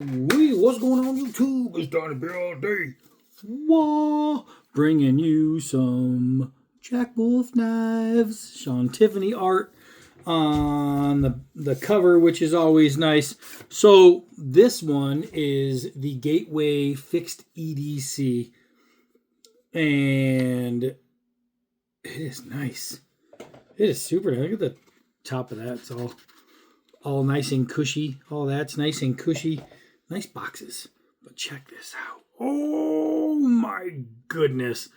What's going on YouTube? It's Donnie Bear all day. Wah! Bringing you some Jack Wolf Knives. Sean Tiffany art on the cover, which is always nice. So this one is the Gateway FIXedc. And it is nice. It is super nice. Look at the top of that. It's all nice and cushy. All that's nice and cushy. Nice boxes. But check this out. Oh my goodness.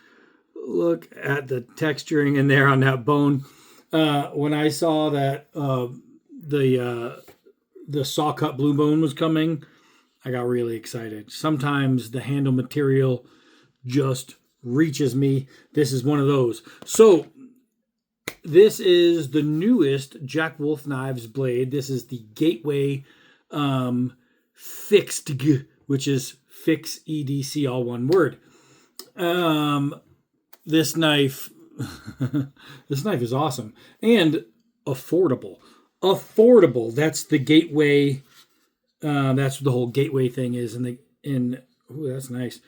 Look at the texturing in there on that bone. When I saw that the saw cut blue bone was coming, I got really excited. Sometimes the handle material just reaches me. This is one of those. So this is the newest Jack Wolf Knives blade. This is the Gateway FIXedc, which is FIXedc, all one word. This knife is awesome and affordable. That's the Gateway. That's what the whole Gateway thing is. Ooh, that's nice.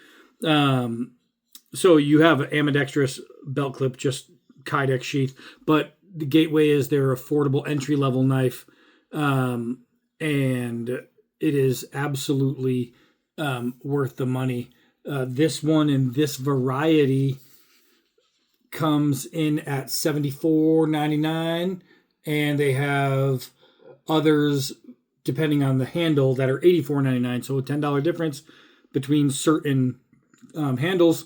So you have an ambidextrous belt clip, just Kydex sheath, but the Gateway is their affordable entry level knife, and it is absolutely worth the money. This one in this variety comes in at $74.99, and they have others depending on the handle that are $84.99. So a $10 difference between certain handles.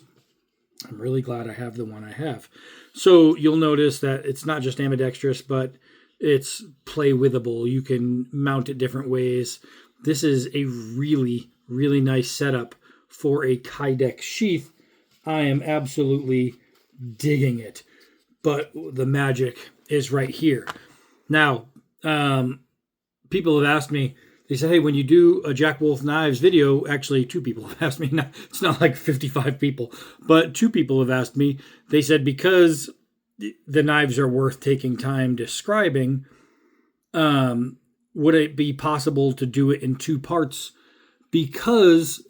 I'm really glad I have the one I have. So you'll notice that it's not just ambidextrous, but it's play withable. You can mount it different ways. This is a really, really nice setup for a Kydex sheath. I am absolutely digging it. But the magic is right here. Now, people have asked me, they said, hey, when you do a Jack Wolf Knives video, actually 2 people have asked me, it's not like 55 people, but 2 people have asked me, they said, because the knives are worth taking time describing, would it be possible to do it in 2 parts? Because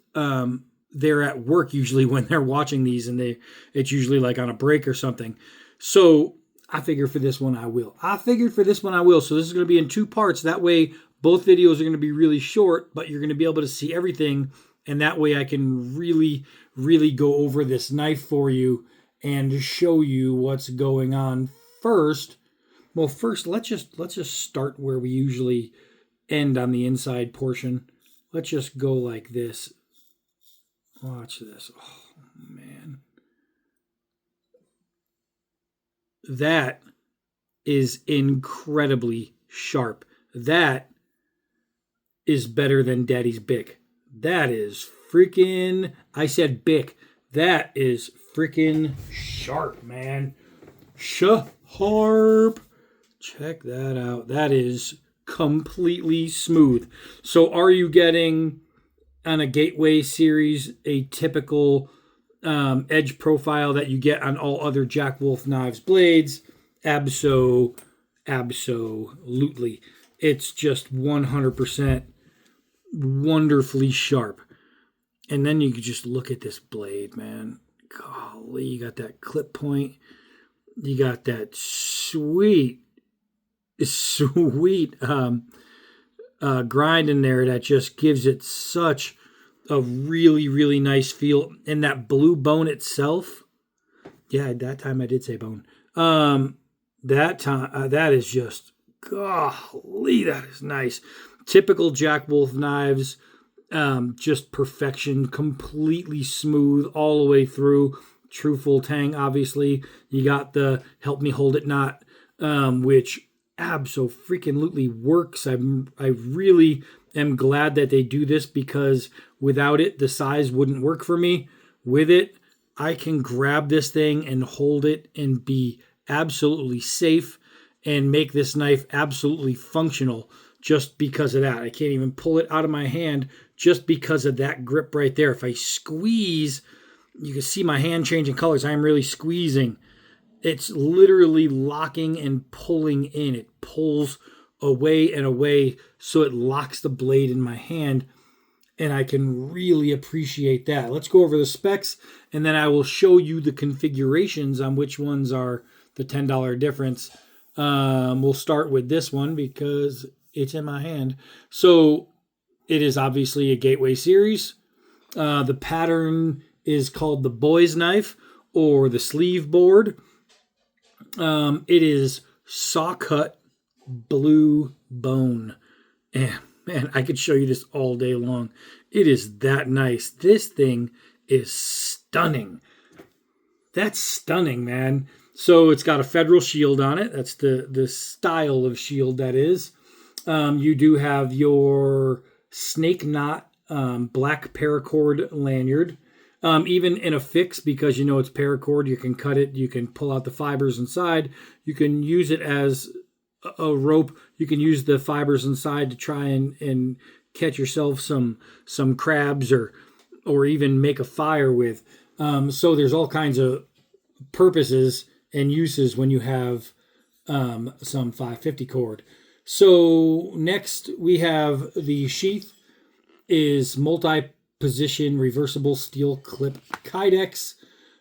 they're at work usually when they're watching these, and it's usually like on a break or something. So I figured for this one I will. So this is going to be in 2 parts. That way both videos are going to be really short, but you're going to be able to see everything. And that way I can really, really go over this knife for you and show you what's going on first. Well, first, let's just start where we usually end on the inside portion. Let's just go like this. Watch this. Oh, man. That is incredibly sharp. That is better than Daddy's Bic. That is freaking, I said Bic. That is freaking sharp, man. Sharp. Check that out. That is completely smooth. So are you getting on a Gateway series a typical edge profile that you get on all other Jack Wolf Knives blades? Absolutely. It's just 100% wonderfully sharp. And then you can just look at this blade, man. Golly, you got that clip point. You got that sweet grind in there that just gives it such a really, really nice feel. And that blue bone itself, yeah, that time I did say bone. That is just, golly, that is nice. Typical Jack Wolf Knives, just perfection, completely smooth all the way through. True full tang, obviously. You got the help me hold it knot, which abso-freaking-lutely works. I really am glad that they do this, because without it, the size wouldn't work for me. With it, I can grab this thing and hold it and be absolutely safe and make this knife absolutely functional just because of that. I can't even pull it out of my hand just because of that grip right there. If I squeeze, you can see my hand changing colors. I am really squeezing. It's literally locking and pulling in. It pulls away and away, so it locks the blade in my hand. and I can really appreciate that. Let's go over the specs, and then I will show you the configurations on which ones are the $10 difference. We'll start with this one because it's in my hand. So it is obviously a Gateway series. The pattern is called the boy's knife or the sleeve board. It is saw cut blue bone. And man, I could show you this all day long. It is that nice. This thing is stunning. That's stunning, man. So it's got a federal shield on it. That's the style of shield that is. You do have your snake knot black paracord lanyard. Even in a fix, because you know it's paracord, you can cut it, you can pull out the fibers inside, you can use it as a rope, you can use the fibers inside to try and catch yourself some crabs or even make a fire with. So there's all kinds of purposes and uses when you have some 550 cord. So next we have the sheath is multi-position reversible steel clip kydex.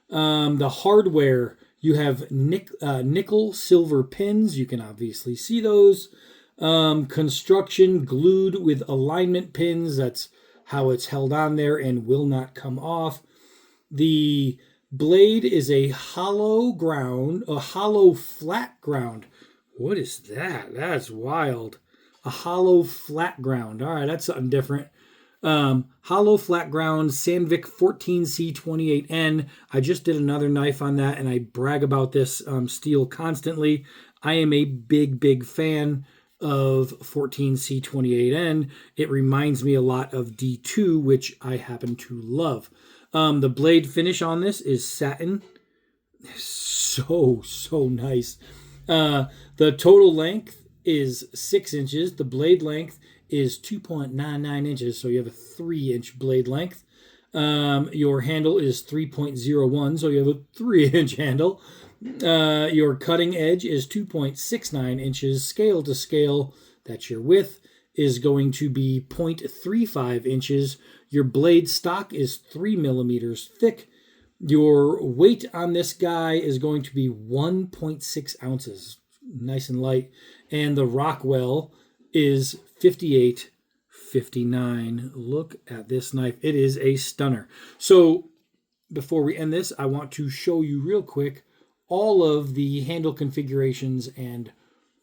The hardware, you have nickel silver pins. You can obviously see those. Construction glued with alignment pins. That's how it's held on there and will not come off. The blade is a hollow flat ground. What is that? That's wild. A hollow flat ground. All right, that's something different. Hollow flat ground Sandvik 14C28N. I just did another knife on that, and I brag about this steel constantly. I am a big fan of 14C28N. It reminds me a lot of D2, which I happen to love. The blade finish on this is satin. So nice. The total length is 6 inches. The blade length is 2.99 inches, so you have a 3-inch blade length. Your handle is 3.01, so you have a 3-inch handle. Your cutting edge is 2.69 inches. Scale to scale, that's your width, is going to be 0.35 inches. Your blade stock is 3 millimeters thick. Your weight on this guy is going to be 1.6 ounces. Nice and light. And the Rockwell is 58.59. Look at this knife. It is a stunner. So before we end this, I want to show you real quick all of the handle configurations and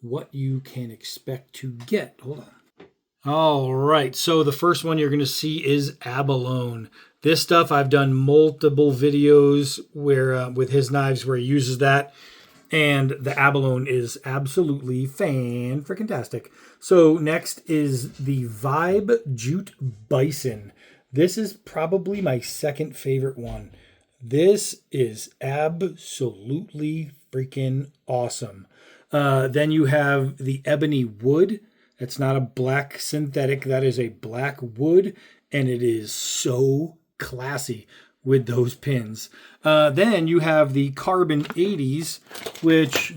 what you can expect to get. Hold on. All right, so the first one you're going to see is abalone. This stuff, I've done multiple videos where with his knives where he uses that, and the abalone is absolutely fan-freaking-tastic. So next is the Vibe Jute Bison. This is probably my second favorite one. This is absolutely freaking awesome. Then you have the Ebony Wood. It's not a black synthetic. That is a black wood, and it is so classy with those pins. Then you have the Carbon 80s, which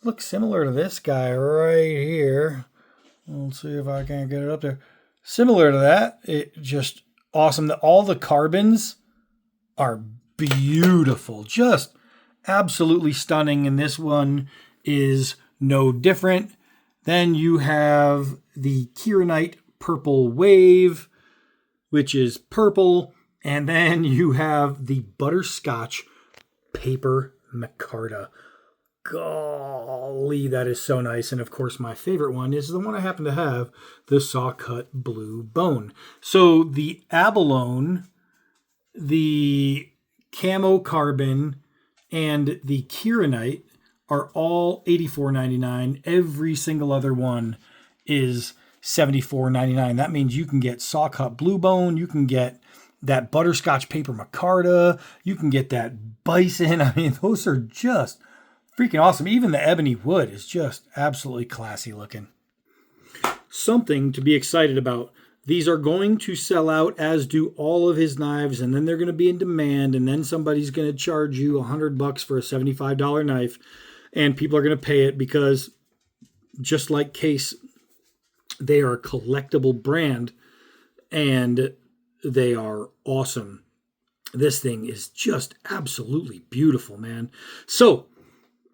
look similar to this guy right here. Let's see if I can get it up there. Similar to that. It just awesome. All the carbons are beautiful. Just absolutely stunning. And this one is no different. Then you have the Kieranite Purple Wave, which is purple. And then you have the Butterscotch Paper Micarta. Golly, that is so nice. And of course, my favorite one is the one I happen to have, the Saw Cut Blue Bone. So the abalone, the camo carbon, and the Kieranite are all $84.99. Every single other one is $74.99. That means you can get Saw Cut Blue Bone, you can get that Butterscotch Paper Micarta, you can get that Bison. I mean, those are just freaking awesome. Even the Ebony Wood is just absolutely classy looking. Something to be excited about. These are going to sell out, as do all of his knives, and then they're going to be in demand, and then somebody's going to charge you $100 for a $75 knife, and people are going to pay it because, just like Case, they are a collectible brand. and they are awesome. This thing is just absolutely beautiful, man. So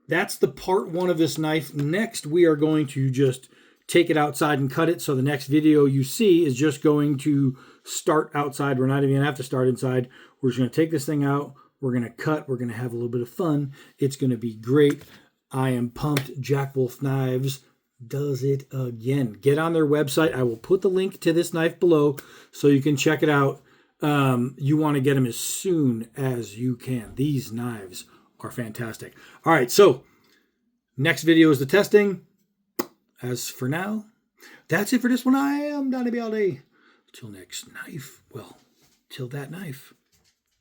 that's the part 1 of this knife. Next, we are going to just take it outside and cut it. So the next video you see is just going to start outside. We're not even gonna have to start inside. We're just gonna take this thing out. We're gonna cut. We're gonna have a little bit of fun. It's gonna be great. I am pumped. Jack Wolf Knives does it again. Get on their website. I will put the link to this knife below so you can check it out. You want to get them as soon as you can. These knives are fantastic. All right, so next video is the testing. As for now, that's it for this one. I am Donnie all day. Till next knife. Well, till that knife.